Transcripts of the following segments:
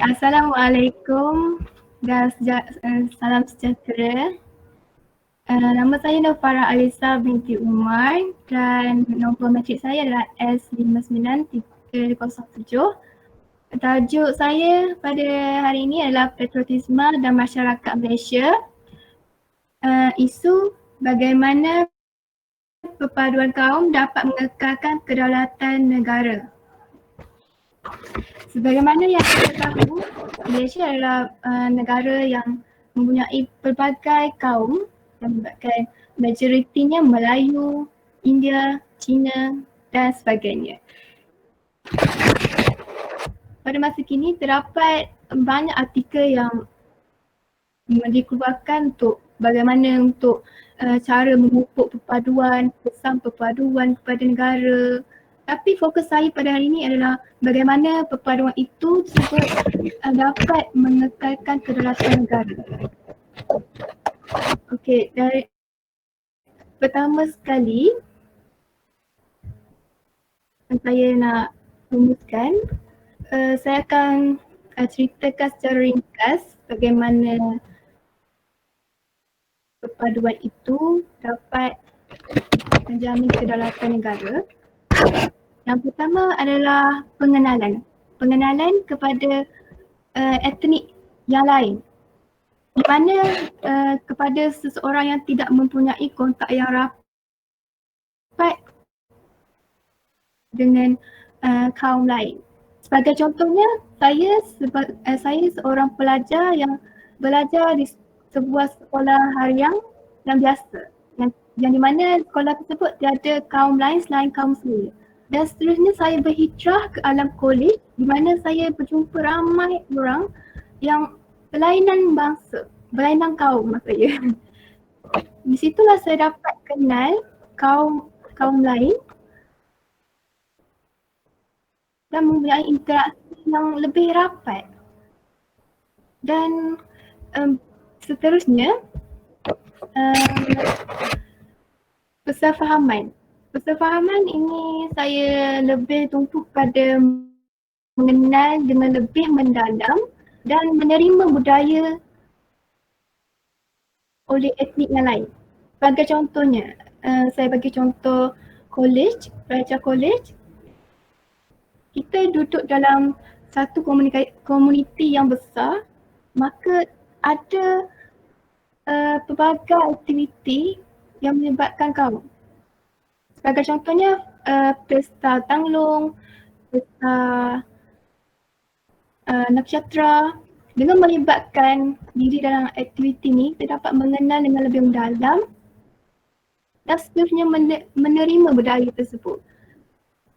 Assalamualaikum dan salam sejahtera. Nama saya Nurfara Alisa binti Umar dan nombor matrik saya adalah S59-307. Tajuk saya pada hari ini adalah patriotisme dan masyarakat Malaysia. Isu bagaimana perpaduan kaum dapat mengekalkan kedaulatan negara. Sebagaimana yang kita tahu, Malaysia adalah negara yang mempunyai pelbagai kaum yang menyebabkan majoritinya Melayu, India, Cina dan sebagainya. Pada masa kini terdapat banyak artikel yang dikeluarkan untuk bagaimana untuk cara memupuk perpaduan, pesan perpaduan kepada negara. Tapi fokus saya pada hari ini adalah bagaimana perpaduan itu dapat mengekalkan kedaulatan negara. Okey, dari pertama sekali saya nak rumuskan, saya akan ceritakan secara ringkas bagaimana perpaduan itu dapat menjamin kedaulatan negara. Yang pertama adalah pengenalan. Pengenalan kepada etnik yang lain. Di mana kepada seseorang yang tidak mempunyai kontak yang rapat dengan kaum lain. Sebagai contohnya, saya seorang pelajar yang belajar di sebuah sekolah harian yang biasa. Yang di mana sekolah tersebut tiada kaum lain selain kaum saya. Dan seterusnya saya berhijrah ke alam kolej di mana saya berjumpa ramai orang yang berlainan bangsa, berlainan kaum maksudnya. Di situlah saya dapat kenal kaum lain dan mempunyai interaksi yang lebih rapat. Dan seterusnya persefahaman. Persefahaman ini saya lebih tumpu pada mengenal dengan lebih mendalam dan menerima budaya oleh etnik yang lain. Sebagai contohnya, saya bagi contoh kolej, pelajar kolej, kita duduk dalam satu komuniti yang besar, maka ada pelbagai aktiviti yang melibatkan kaum. Sebagai contohnya pesta tanglung, pesta naksyatra. Dengan melibatkan diri dalam aktiviti ini, kita dapat mengenal dengan lebih mendalam dan seterusnya menerima budaya tersebut.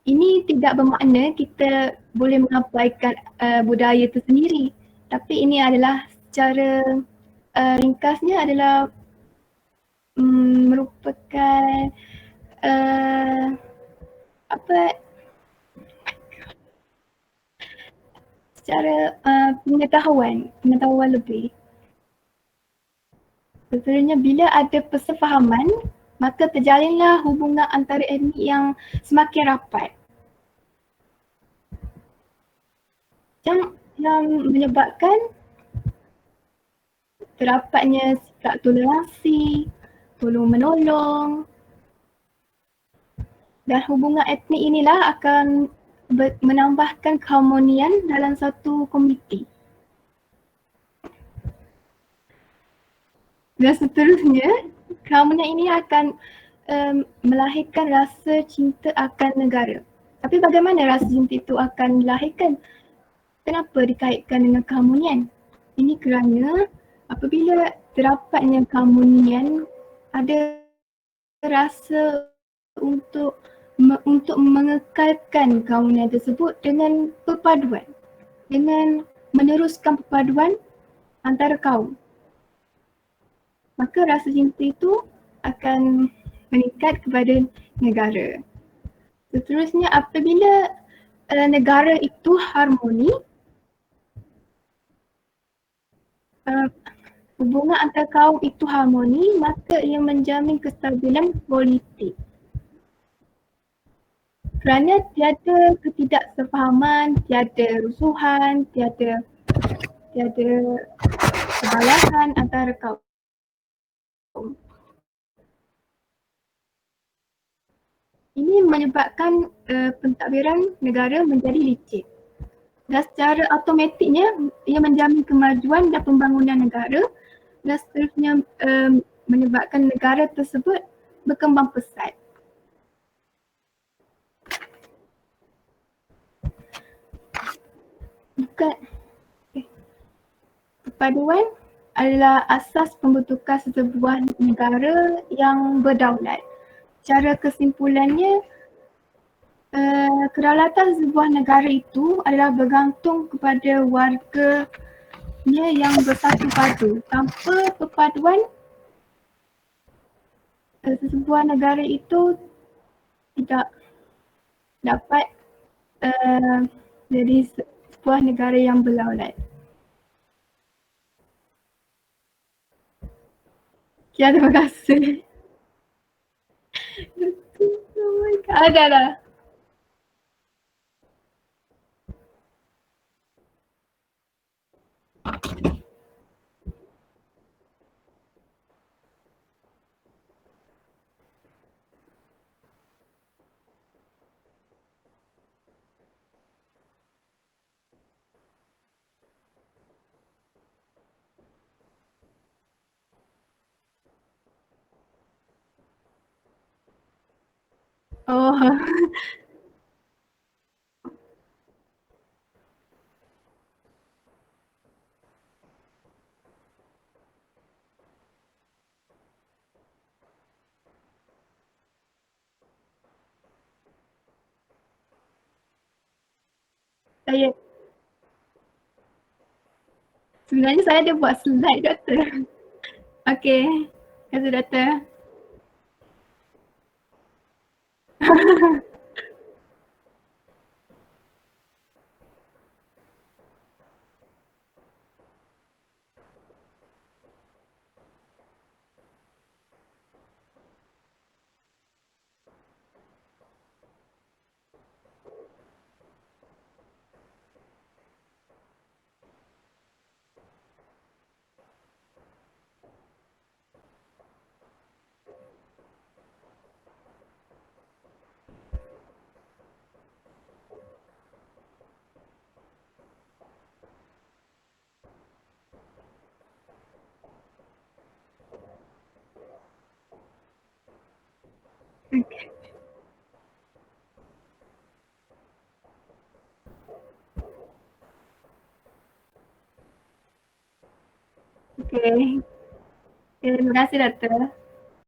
Ini tidak bermakna kita boleh mengabaikan budaya itu sendiri, tapi ini adalah secara ringkasnya adalah merupakan secara pengetahuan lebih. Sebenarnya bila ada persefahaman, maka terjalinlah hubungan antara etnik yang semakin rapat. Yang menyebabkan terdapatnya sikap toleransi, tolong menolong, dan hubungan etnik inilah akan menambahkan keharmonian dalam satu komuniti. Dan seterusnya, keharmonian ini akan melahirkan rasa cinta akan negara. Tapi bagaimana rasa cinta itu akan dilahirkan? Kenapa dikaitkan dengan keharmonian? Ini kerana apabila terdapatnya keharmonian, ada rasa untuk mengekalkan keharmonian tersebut dengan perpaduan, dengan meneruskan perpaduan antara kaum. Maka rasa cinta itu akan meningkat kepada negara. Seterusnya, apabila negara itu harmoni, hubungan antara kaum itu harmoni, maka ia menjamin kestabilan politik. Kerana tiada ketidaksefahaman, tiada rusuhan, tiada tiada kebalahan antara kaum. Ini menyebabkan pentadbiran negara menjadi licin. Dan secara automatiknya ia menjamin kemajuan dan pembangunan negara dan seterusnya menyebabkan negara tersebut berkembang pesat. Bukan perpaduan adalah asas pembentukan sebuah negara yang berdaulat. Cara kesimpulannya, kedaulatan sebuah negara itu adalah bergantung kepada warganya yang bersatu padu. Tanpa perpaduan, sebuah negara itu tidak dapat jadi sebuah negara yang berdaulat. Ya, terima kasih. Oh my God. Ada lah. Oh, saya sebenarnya saya ada buat slide, Doktor. Okey, terima kasih, Doktor. Okey. Okey. Terima kasih, Doktor.